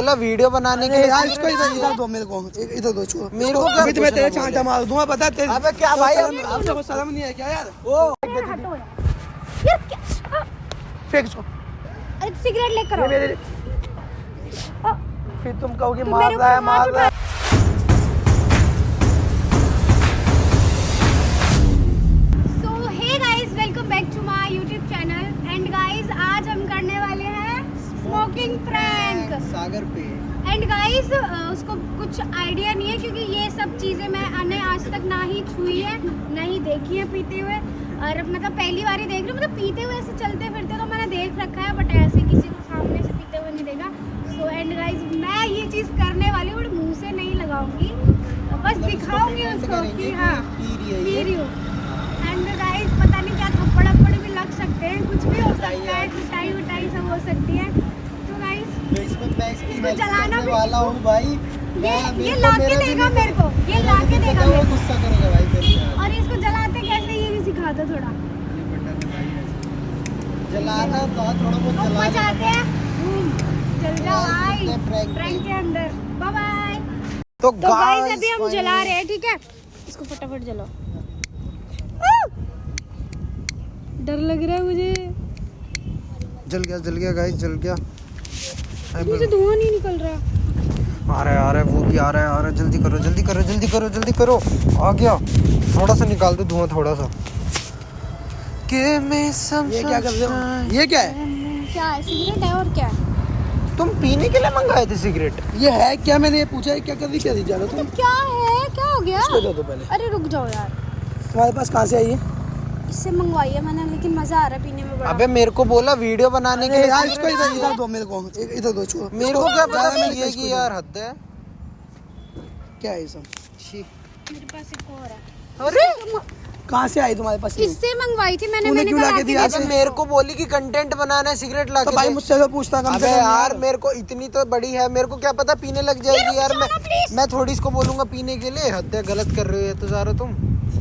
बोला वीडियो बनाने के लिए यार इसको इधर दो मेरे को, इधर दो छो मेरे को क्या अभी तो मैं तेरे चांटा मार दूंगा पता है तेरे। अबे क्या भाई आपको शर्म नहीं है क्या यार? ओ यार क्या फेंक इसको। अरे सिगरेट लेकर आओ। मेरे फिर तुम कहोगे तू मार मेरे रहा है ऊपर मार हाथ रहा है। So hey guys, welcome back to my YouTube channel and guys आज हम करने वाले हैं स्मोकिंग प्रैंक। सागर पे एंड गाइस उसको कुछ आइडिया नहीं है क्योंकि ये सब चीज़ें मैंने आज तक ना ही छुई है ना ही देखी है पीते हुए, और मतलब पहली बार ही देख रही हूँ। मतलब पीते हुए ऐसे चलते फिरते तो मैंने देख रखा है बट ऐसे किसी को सामने से पीते हुए नहीं देखा। सो एंड गाइस मैं ये चीज़ करने वाली हूँ बट मुँह से नहीं लगाऊंगी, बस दिखाऊंगी उसको कि हाँ पी रही हूँ। एंड गाइस पता नहीं क्या थप्पड़ अप्पड़ भी लग सकते हैं, कुछ भी हो सकता है, पिटाई विटाई सब हो सकती है। तो गाइस इसको चलाना भी वाला हूँ भाई। ये ला के देगा मेरे को, ये ला के देगा मेरे को। गुस्सा करेगा भाई मेरे पे। और इसको जलाते कैसे ये भी सिखा दो थोड़ा। जलाना तो थोड़ा बहुत हम जला मचाते हैं जल जाओ भाई प्रैंक प्रैंक के अंदर। Bye bye. तो तो गाइस अभी हम जला रहे हैं, ठीक है? इसको फटाफट जलाओ। डर लग रहा है मुझे। जल गया गाइस, जल गया। मुझे धुआं नहीं निकल रहा। आ रहा है वो भी आ रहा है। जल्दी करो आ गया। थोड़ा सा निकाल दो धुआं, थोड़ा सा। के मैं ये क्या कर रहे हो? ये क्या है? क्या है? सिगरेट है और क्या है? तुम पीने के लिए मंगाए थे सिगरेट? ये है क्या? मैंने ये पूछा है क्या कर रही क्या जा रहा तुम? क्या है? क्या हो गया? इसको दे दो पहले। अरे रुक जाओ यार, तुम्हारे पास कहाँ से आई है? इससे मंगवाई है मैंने, लेकिन मजा आ रहा है पीने में बड़ा। अबे मेरे को बोला वीडियो बनाने के लिए यार इसको इधर दो मेरे को, इधर दो छो मेरे को क्या पता ज़्यादा ये कि यार हद है। क्या है ये सब? मेरे पास एक और है। अरे कहाँ से आई तुम्हारे पास? इससे मंगवाई थी मैंने। तूने मैंने क्यों कहा लाके दिया? अबे मेरे को बोली कि कंटेंट बनाना है, सिगरेट ला तो के भाई दे। मुझसे तो पूछता कम अबे से कम यार मेरे को इतनी तो बड़ी है, मेरे को क्या पता पीने लग जाएगी यार। मैं थोड़ी इसको बोलूंगा पीने के लिए? हद है, गलत कर रहे हो तो सारा तुम।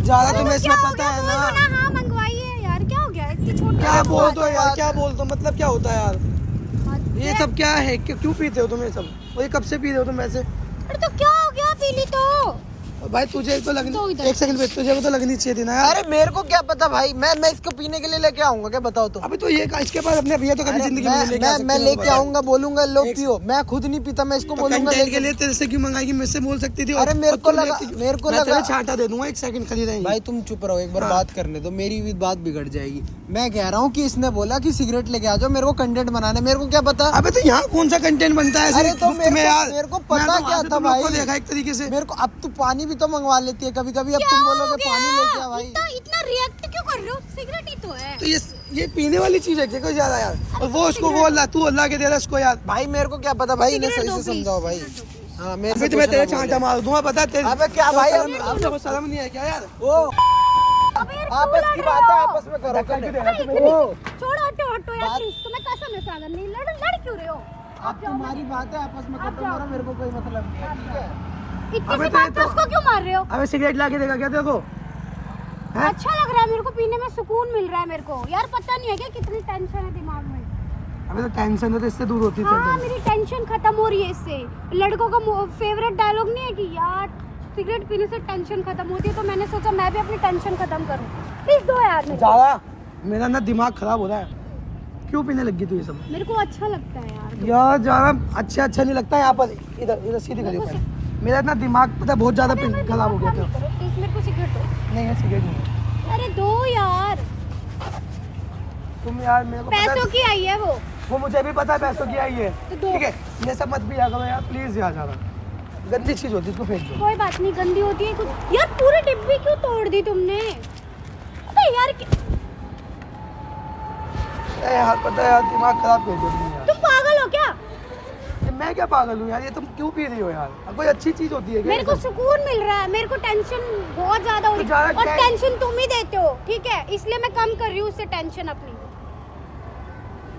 ज्यादा तुम्हें इसमें पता है ना। हाँ मंगवाई है यार। क्या हो गया? इतनी छोटी क्या सी बोल बात दो है। यार, क्या बोल दो मतलब क्या होता है यार? हद ये है। सब क्या है? क्यों पीते हो तुम ये सब? और ये कब से पी रहे हो तुम वैसे? अरे तो क्या हो गया? पी ली तो। और भाई तुझे तो तो लगनी, इधर। एक सेकंड पे, तुझे तो लगनी चाहिए थी ना यार। अरे मेरे को क्या पता भाई, मैं इसको पीने के लिए लेके आऊंगा क्या? बताओ तुम। अभी तो ये इसके पास अपने भैया तो कभी अरे जिंदगी में नहीं लेके आ सकते मैं हो, लेके बताओ। आऊंगा, बोलूंगा लो एक- पियो। मैं खुद नहीं पीता, मैं इसको तो बोलूंगा कंटेंट के लेके। लिए तेरे से क्यों मंगाएगी? मुझसे बोल सकती थी। अरे मेरे को लगा मैं तेरे छाटा दे दूंगा, एक सेकंड खरीदेंगे। भाई तुम चुप रहो, एक बार हाँ। बात करने दो, मेरी भी बात बिगड़ जाएगी। मैं कह रहा हूँ कि इसने बोला कि सिगरेट लेके आ जाओ, मेरे को कंटेंट बनाना है, मेरे को क्या पता। अबे तो यहाँ कौन सा कंटेंट बनता है? अरे तो मेरे को पता मैं तो क्या वहाँ से था तुम लोग भाई। को देखा एक तरीके से। मेरे को अब तू पानी भी तो मंगवा लेती है कभी कभी, अब तुम बोलोगे पानी लेके आ भाई। इतना रिएक्ट क्यों कर रहे हो? सिगरेट ही तो है। तो ये पीने वाली चीज है क्या ज्यादा यार? और वो उसको वो अल्लाह तू अल्लाह के दे रहा उसको यार। भाई मेरे को क्या पता भाई, इन्हें सिगरेट सही दो से please, समझाओ भाई। सिगरेट दो please। हाँ मेरे अभी तो मैं तेरे चांटा मार दूंगा पता है तेरे। अबे क्या भाई, आपको शर्म नहीं है क्या यार? ओ आपस की बात है, आपस में करो। छोड़ो, हटो यार प्लीज। तुम्हें कसम है सागर, नहीं लड़ क्यों रहे हो? अब तुम्हारी बात है, आपस में खत्म हो रहा, मेरे को कोई मतलब नहीं है, ठीक है? इतनी अबे सी तो ये बात पे तो- उसको क्यों मार रहे हो? अबे सिगरेट ला के देगा क्या तेरे को? हैं? अच्छा लग रहा है मेरे को, पीने में सुकून मिल रहा है मेरे को। यार पता नहीं है क्या कितनी टेंशन है दिमाग में। अबे तो टेंशन है तो इससे दूर होती है। हाँ मेरी टेंशन खत्म हो रही है इससे। लड़कों का फेवरेट डायलॉग नहीं है कि यार सिगरेट पीने से टेंशन खत्म होती है, तो मैंने सोचा मैं भी अपनी टेंशन खत्म करूं। प्लीज दो यार मेरे को। ज्यादा मेरा ना दिमाग खराब हो रहा है। क्यों पीने लगी तू ये सब? मेरे को अच्छा लगता है यार। यार ज्यादा अच्छा नहीं लगता है। यहाँ पर इधर सीधी मेरे को करिए। मेरा इतना दिमाग पता है बहुत ज्यादा खराब हो गया था। प्लीज मेरे को सिगरेट दो। नहीं है सिगरेट नहीं। अरे दो यार। तुम यार मेरे को पैसों पता की आई है वो। मुझे भी पता है पैसों की आई है। तो दो। ठीक है ये सब मत भी करो यार प्लीज यार। ज्यादा गंदी चीज होती है इसको फेंक दो। कोई बात नहीं, गंदी होती है कुछ। यार पूरी डिब्बी क्यों तोड़ दी तुमने? अबे यार यार पता है यार दिमाग खराब कर दिया तुमने यार। तुम पागल हो क्या? ये मैं क्या पागल हूँ यार? ये तुम क्यों पी रही हो यार? अब कोई अच्छी चीज होती है क्या? मेरे को सुकून मिल रहा है, मेरे को टेंशन बहुत ज्यादा हो रही तो ज्यादा है, और क्या- टेंशन तुम ही देते हो, ठीक है? इसलिए मैं कम कर रही हूँ उससे टेंशन अपनी।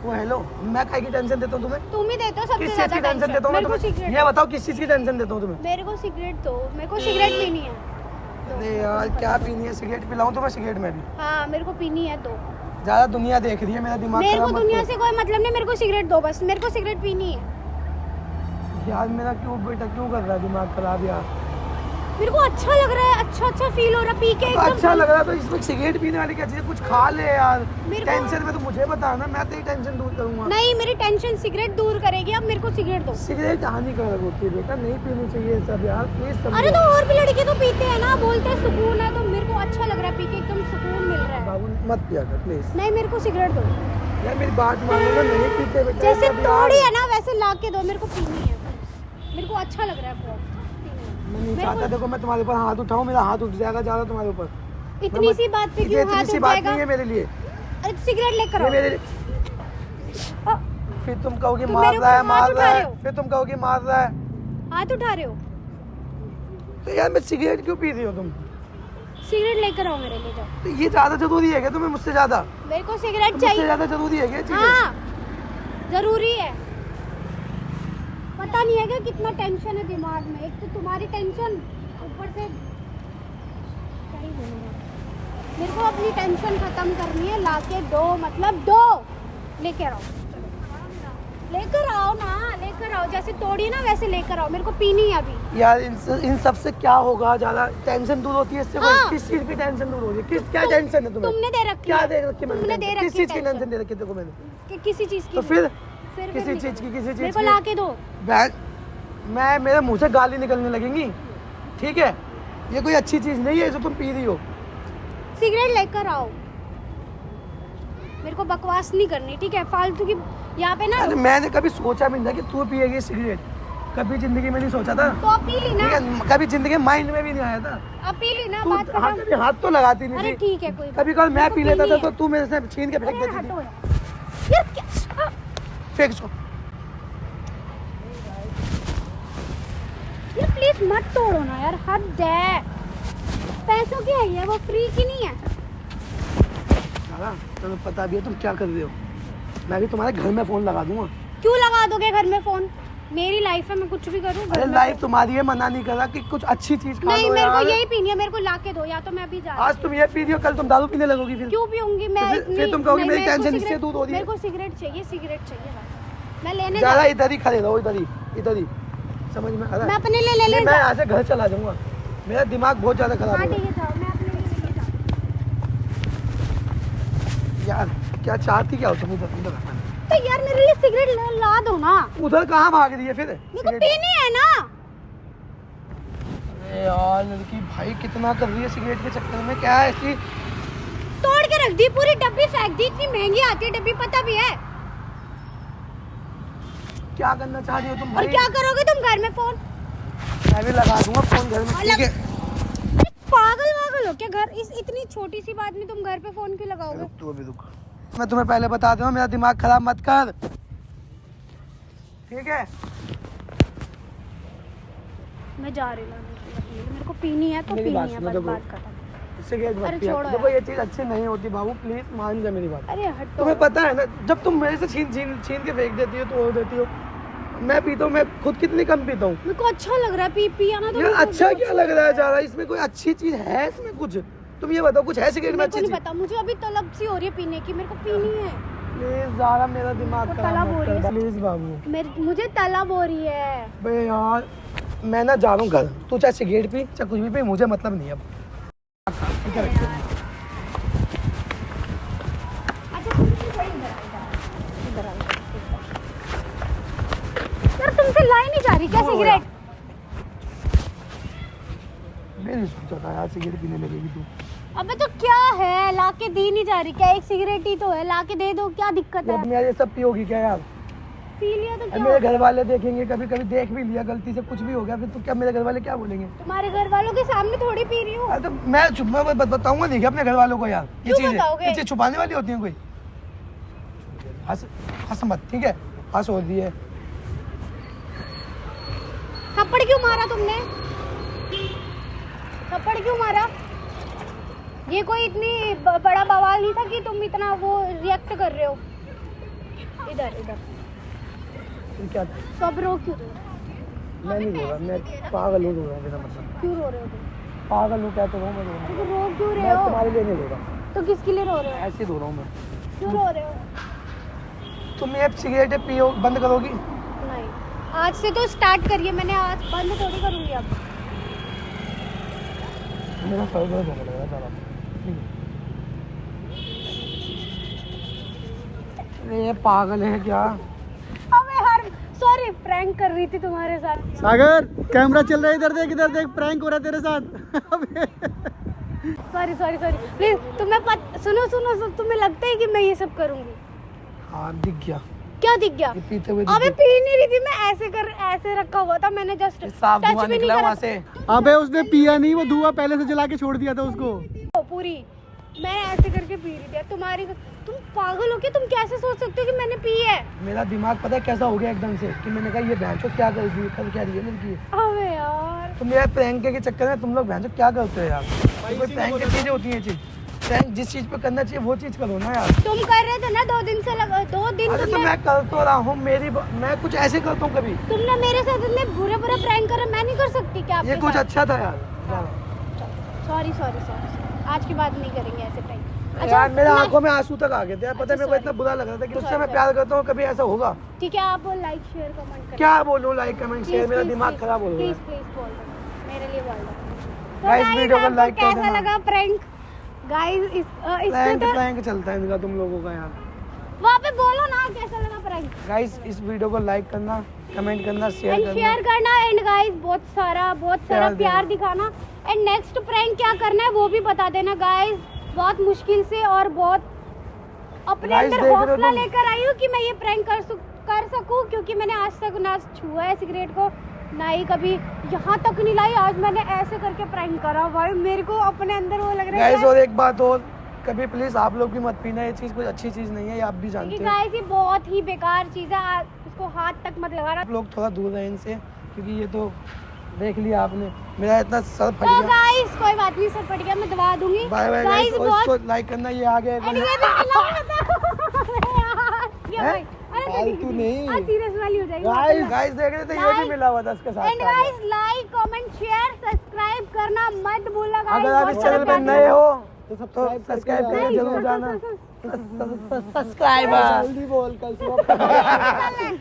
वो हेलो मैं काहे की टेंशन देता हूँ तुम्हें? तुम ही देते हो सबसे किस चीज ज्यादा की टेंशन देता हूँ मैं मेरे को तुम्हें? सिगरेट ये बताओ किस चीज की टेंशन देता हूँ तुम्हें? मेरे को सिगरेट दो, मेरे को सिगरेट पीनी है। अरे यार क्या पीनी है? सिगरेट पिलाऊं तुम्हें? सिगरेट में भी हाँ मेरे को पीनी है, दो। ज्यादा दुनिया देख रही है, मेरा दिमाग मेरे को खराब मत दुनिया करो। से कोई मतलब नहीं, मेरे को सिगरेट दो बस। मेरे को सिगरेट पीनी है। यार मेरा क्यों बेटा क्यों कर रहा है दिमाग खराब यार? मेरे को अच्छा लग रहा है, अच्छा फील हो रहा है पी के तो एकदम। अच्छा लग रहा है तो इसमें सिगरेट पीने वाली क्या चीज़ है? कुछ खा ले यार। मेरे को- टेंशन में तो मुझे बता ना, मैं तेरी टेंशन दूर करूंगा। नहीं, मेरी टेंशन सिगरेट दूर करेगी। अब मेरे को सिगरेट दो। सिगरेट हानिकारक होती है बेटा, नहीं पीनी चाहिए सब यार, प्लीज अरे तो और भी लड़के तो पीते हैं ना, बोलते हैं सुकून है, तो मेरे को अच्छा लग रहा है पी के, एकदम सुकून मिल रहा है। बाबू मत पिया कर प्लीज। नहीं, मेरे को सिगरेट दो। यार मेरी बात मानो ना, नहीं पीते बेटा। जैसे सब यार। तोड़ी है ना वैसे ला के दो, मेरे को पीनी है। मेरे को अच्छा लग रहा है बहुत। मैं नहीं मेरे चाहता को- देखो मैं तुम्हारे ऊपर हाथ उठाऊं, मेरा हाथ उठ जाएगा ज्यादा तुम्हारे ऊपर। इतनी सी बात पे क्यों इतनी हाथ सी उठ बात जाएगा? नहीं है मेरे लिए। अरे तो सिगरेट लेकर ये आओ। मेरे लिए अ, फिर तुम कहोगे तुम मार मेरे रहा है ऊपर हाथ मार उठा रहा रहे है, हो। फिर तुम कहोगे मार रहा है। हाथ उठा रहे हो। तो यार मैं सिगरेट क्यों पी रही हो तुम? सिगरेट लेकर आओ मेरे लिए, जाओ। तो ये ज्यादा जरूरी है क्या तुम्हें मुझसे ज्यादा? मेरे को सिगरेट मुझसे चाहिए। ज्यादा जरूरी है क्या चीजें? हाँ, जरूरी है। पता नहीं है क्या कितना टेंशन है दिमाग में। एक तो तुम्हारी टेंशन, ऊपर से क्या ही बोलूं मैं। मेरे को अपनी टेंशन खत्म करनी है। लाके दो, मतलब दो। लेकर आओ, लेकर आओ ना, लेकर आओ। जैसे तोड़ी ना वैसे लेकर आओ, मेरे को पीनी है अभी। यार इन सब से क्या होगा? ज्यादा टेंशन दूर होती है इससे? हाँ। किस चीज की टेंशन दूर हो रही है? किस क्या टेंशन है तुम्हें? तुमने दे रखी क्या है। दे रखी है? तुमने दे रखी किस चीज की टेंशन। टेंशन दे रखी है देखो मैंने? कि किसी चीज की तो नहीं। फिर फिर किसी नहीं चीज की करो। किसी चीज मेरे को की लाके दो। मैं मेरे मुंह से गाली निकलने लगेंगी, ठीक है? ये कोई अच्छी चीज नहीं है जो तुम पी रही हो। सिगरेट लेकर आओ। मेरे को बकवास नहीं करनी, ठीक है? फालतू की यहाँ पे ना। अरे मैंने कभी सोचा भी नहीं था कि तू पिएगी सिगरेट, कभी जिंदगी में नहीं सोचा था, तो अब पी ली ठीक ना। है? कभी जिंदगी माइंड में भी नहीं आया था। अब पी ली ना, तू बात हाँ खत्म। कभी हाथ तो लगाती नहीं अरे थी। ठीक है, कोई बात कभी कभी मैं मेरे को पी लेता पीनी था है। तो तू मेरे से छीन के फेंक अरे देती थी। हटो यार क्या? फेंक इसको। यार प्लीज मत तोड़ो ना यार, हद है। पैसों की है ये, वो फ्री की नहीं है। सारा तुम्हें पता भी है तुम क्या कर रहे हो। मैं भी तुम्हारे घर में फोन लगा दूंगा। क्यों लगा दोगे घर में फोन? मेरी लाइफ है, मैं कुछ भी करूँ। अरे लाइफ तुम्हारी है, मना नहीं कर रहा कि कुछ अच्छी चीज खा नहीं, लो मेरे को यार। यही पीनी है, मेरे को लाके दो, या तो मैं अभी जा रही हूँ। आज तुम ये पी रही हो, कल तुम दारू पीने लगोगी फिर। क्यों पीऊंगी मैं? फिर तुम कहोगी नहीं, मेरी मेरे को टेंशन इससे सिगरेट- दूर हो रही है। मेरे को सिगरेट चाहिए, सिगरेट चाहिए बस। मैं लेने ज्यादा जा- इधर ही खड़े रहो, इधर ही समझ में आ रहा मैं है? अपने लिए ले नहीं, ले मैं जा- यहाँ से घर चला जाऊंगा, मेरा दिमाग बहुत ज्यादा खराब हाँ है ठीक है, जाओ, मैं अपने लिए लेके जाऊँ। यार। क्या चाहती क्या हो तुम? उधर तो यार मेरे लिए सिगरेट ला दो ना। उधर कहाँ भाग रही है फिर? मेरे को सिगरेट- पीनी है ना। अरे यार लड़की भाई कितना कर रही है सिगरेट के चक्कर में, क्या है ऐसी? तोड़ के रख दी, पूरी डब्बी फेंक दी। इतनी महंगी आती है डब्बी, पता भी है। क्या करना चाह रही हो तुम और भाई? क्या करोगे तुम घर में फोन? मैं भी लगा दूंगा फोन घर में, ठीक है? पागल वागल हो क्या? घर इस इतनी छोटी सी बात में तुम घर पे फोन क्यों लगाओगे? तू अभी रुक, मैं तुम्हें पहले बता दूं, मेरा दिमाग खराब मत कर, ठीक है? मैं जा रही हूँ, मेरे को पीनी है तो मेरी पीनी बात है, सुनो, बस देखो। बात खत्म। सिगरेट मत अरे पिया छोड़ो देखो, यार। ये चीज अच्छी नहीं होती बाबू, प्लीज मान जा मेरी बात। अरे हटो। तुम्हें पता है ना, जब तुम मेरे से छीन के फेंक देती हो तो वो देती हो, मैं पीता हूँ, मैं खुद कितनी कम पीता हूँ। मेरे को अच्छा लग रहा है पिया ना तो। यार मेरे को अच्छा तो क्या लग रहा है ज्यादा? इसमें कोई अच्छी चीज है? इसमें कुछ तुम ये बताओ, कुछ है सिगरेट में मेरे को अच्छी नहीं चीज? पता, मुझे अभी तलब सी हो रही है पीने की, मेरे को पीनी है। प्लीज ज़्यादा मेरा दिमाग वो खराब तलब मत हो रही कर, है। प्लीज बाबू। मुझे तलब हो रही है। बे यार मैं ना जा रहा हूँ घर, तू चाहे सिगरेट पी चाहे कुछ भी पी, मुझे मतलब नहीं अब। ठीक है, रखते हैं। अच्छा तुम थोड़ी इधर आओ, यार तुमसे लाई नहीं जा रही क्या हो सिगरेट? मैं नहीं सोचा था यार सिगरेट पीने लगेगी तू। अबे तो क्या है, लाके दी नहीं जा रही क्या? एक सिगरेट ही तो है, लाके दे दो, क्या दिक्कत है? अब यार ये सब पियोगी क्या यार? पी लिया तो अब क्या? मेरे घर वाले देखेंगे, कभी कभी देख भी लिया गलती से, कुछ भी हो गया फिर तो क्या मेरे घर वाले क्या बोलेंगे? तुम्हारे घर वालों के सामने थोड़ी पी रही हूँ। अरे तो मैं चुप, मैं बताऊंगा नहीं क्या अपने घर वालों को यार? ये क्यों चीज़ बताओगे? ये चीज़ छुपाने वाली होती है कोई? हंस मत, ठीक है? हंस हो रही है। थप्पड़ क्यों मारा तुमने? थप्पड़ क्यों मारा? ये कोई इतनी बड़ा बवाल नहीं था कि तुम इतना वो रिएक्ट कर रहे हो। इधर इधर फिर क्या था? तो अब रो क्यों रहे हो? मैं नहीं रो रहा, मैं पागल हूँ, रो रहा हूँ मेरा मतलब। क्यों रो रहे हो तुम? पागल हूँ क्या तो हूँ मैं, रो रहा हूँ। तो रो क्यों रहे मैं हो? तुम्हारे लिए नहीं रो रहा, तो किसके लिए रो रहे हो? ऐसे ही रो रहा हूँ मैं। क्यों रो रहे हो? तुम ये सिगरेट पियो बंद करोगी? नहीं। आज से तो स्टार्ट करिए, मैंने आज बंद थोड़ी करूँगी अब। मेरा सर दर्द होने लगा ज़्यादा। ये पागल है क्या? अबे यार सॉरी, प्रैंक कर रही थी तुम्हारे साथ। सागर कैमरा चल रहा है, इधर देख प्रैंक हो रहा है तेरे साथ। सॉरी सॉरी सॉरी, प्लीज तुम्हें सुनो, तुम्हें लगता है कि मैं ये सब करूँगी? हाँ दिख गया। क्या दिख गया? ये पीते हुए अबे पी नहीं रही थी मैं, ऐसे रखा हुआ था, मैंने जस्ट साफ धुआं निकला वहाँ से। अबे उसने पिया नहीं, वो धुआं पहले से जला के छोड़ दिया था उसको। पूरी मैं ऐसे करके पी रही थी। तुम पागल हो क्या? तुम कैसे सोच सकते हो कि मैंने पी है? मेरा दिमाग पता है कैसा हो गया एकदम से कि मैंने कहा ये भैंसो क्या कर रही है, कर क्या रही है लड़की। अबे यार तो मेरा प्रैंक के चक्कर में तुम लोग भैंसो क्या करते हो यार? कोई प्रैंक की चीजें होती हैं चीज, प्रैंक जिस चीज पे करना चाहिए वो चीज करो ना यार। तुम कर रहे थे ना 2 दिन से, 2 दिन अरे तो मैं कर तो रहा हूँ, मैं कुछ ऐसे करता हूँ कभी। तुमने मेरे साथ इतने बुरा प्रैंक करा, मैं नहीं कर सकती क्या? ये कुछ अच्छा था यार। सॉरी, आज के बाद नहीं करेंगे ऐसे प्रैंक। यार मेरे आंखों में आंसू तक आ गए थे यार, पता है मेरे को इतना बुरा लग रहा था कि उससे मैं प्यार करता हूँ, कभी ऐसा होगा? ठीक है, आप लाइक शेयर कमेंट करें। क्या बोलूँ लाइक कमेंट शेयर, मेरा दिमाग खराब हो गया। प्लीज बोल दो, मेरे लिए बोल दो। Guys, वीडियो को like कर कैसा देना। लगा प्रैंक गाइस? इसको तो प्रैंक चलता है इनका तुम लोगों का यार। वहाँ पे बोलो ना कैसा लगा प्रैंक। गाइस इस वीडियो को लाइक करना, कमेंट करना, शेयर एंड करना। शेयर करना, एंड गाइस बहुत सारा प्यार दिखाना। एंड नेक्स्ट प्रैंक क्या करना है वो भी बता देना गाइस। बहुत मुश्किल से और बहुत अपने Guys, अंदर देख रहे हो हौसला तुम? लेकर आई हूँ कि मैं ये प्रैंक कर सकूँ, क्योंकि मैंने आज तक ना छुआ है सिगरेट को, ना ही कभी यहाँ तक नहीं लाई। आज मैंने ऐसे करके प्रैंक करा भाई, मेरे को अपने अंदर वो लग रहा है गाइस और एक बात और, कभी प्लीज आप लोग भी मत पीना, ये चीज कोई अच्छी चीज नहीं है, ये आप भी जानते हो। गाइस ये बहुत ही बेकार चीज़ है, इसको हाथ तक मत लगाना। आप लोग थोड़ा दूर रहें इनसे, क्योंकि ये तो देख लिया आपने, मेरा इतना सर फट तो गया। गाइस कोई बात नहीं, सर फट गया, मैं दवा दूंगी। बाय बाय गाइस गाइस, और इसको लाइक करना, ये आ गया एंड ये भी यार क्या भाई? फालतू नहीं। सीरियस वाली हो जाएगी। गाइस देख रहे थे, ये भी मिला हुआ था इसके साथ। And guys like comment share subscribe करना मत भूलना गाइस। अगर आप इस चैनल पे नए हो तो सब्सक्राइब करके जरूर जाना। सब्सक्राइबर जल्दी बोल कल सुबह बाय।